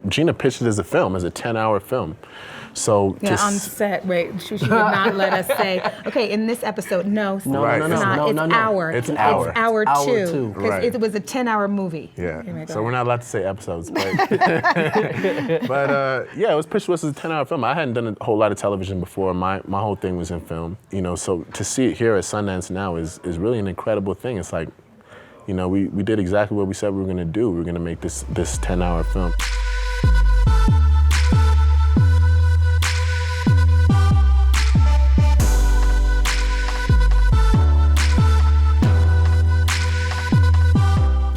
Gina pitched it as a film, as a 10-hour film. So yeah, on set, wait, she would not let us say, okay, in this episode, no, it's Right. not. It's hour. It's hour. It's hour two. Because Right. it was a 10-hour movie. Yeah. Anyway, So we're not allowed to say episodes, but yeah, it was pitched to us as a 10-hour film. I hadn't done a whole lot of television before. My whole thing was in film, you know. So to see it here at Sundance now is really an incredible thing. It's like, you know, we did exactly what we said we were going to do. We were going to make this 10-hour film.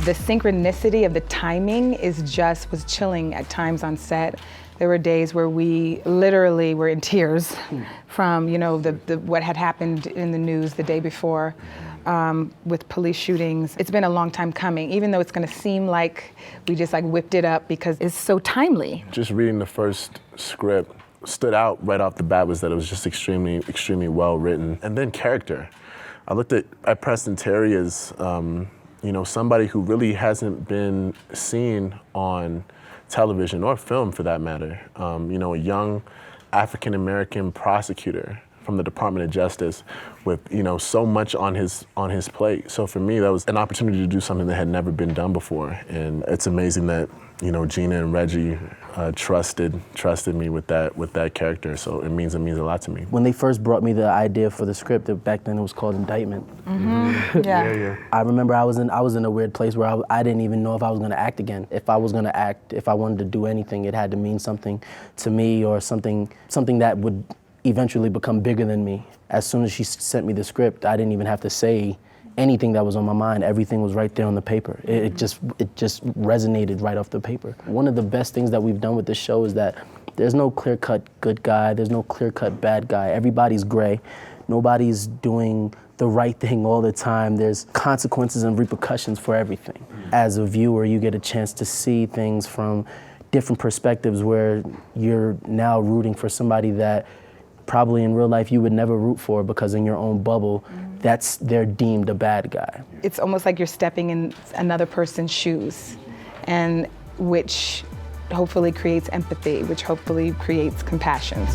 The synchronicity of the timing was chilling at times on set. There were days where we literally were in tears from, you know, what had happened in the news the day before with police shootings. It's been a long time coming, even though it's gonna seem like we just like whipped it up because it's so timely. Just reading the first script stood out right off the bat was that it was just extremely, extremely well written. And then character. I looked at Preston Terry as, you know, somebody who really hasn't been seen on television or film for that matter. You know, a young African-American prosecutor from the Department of Justice with, you know, so much on his plate. So for me, that was an opportunity to do something that had never been done before. And it's amazing that, you know, Gina and Reggie trusted me with that character. So it means a lot to me. When they first brought me the idea for the script, back then it was called Indictment. Mm-hmm. Yeah. I remember I was in a weird place where I didn't even know if I was gonna act again. If I was gonna act, if I wanted to do anything, it had to mean something to me or something that would eventually become bigger than me. As soon as she sent me the script, I didn't even have to say anything that was on my mind. Everything was right there on the paper. It just resonated right off the paper. One of the best things that we've done with this show is that there's no clear-cut good guy, there's no clear-cut bad guy. Everybody's gray. Nobody's doing the right thing all the time. There's consequences and repercussions for everything. As a viewer, you get a chance to see things from different perspectives where you're now rooting for somebody that probably in real life you would never root for because in your own bubble, they're deemed a bad guy. It's almost like you're stepping in another person's shoes, and which hopefully creates empathy, which hopefully creates compassion.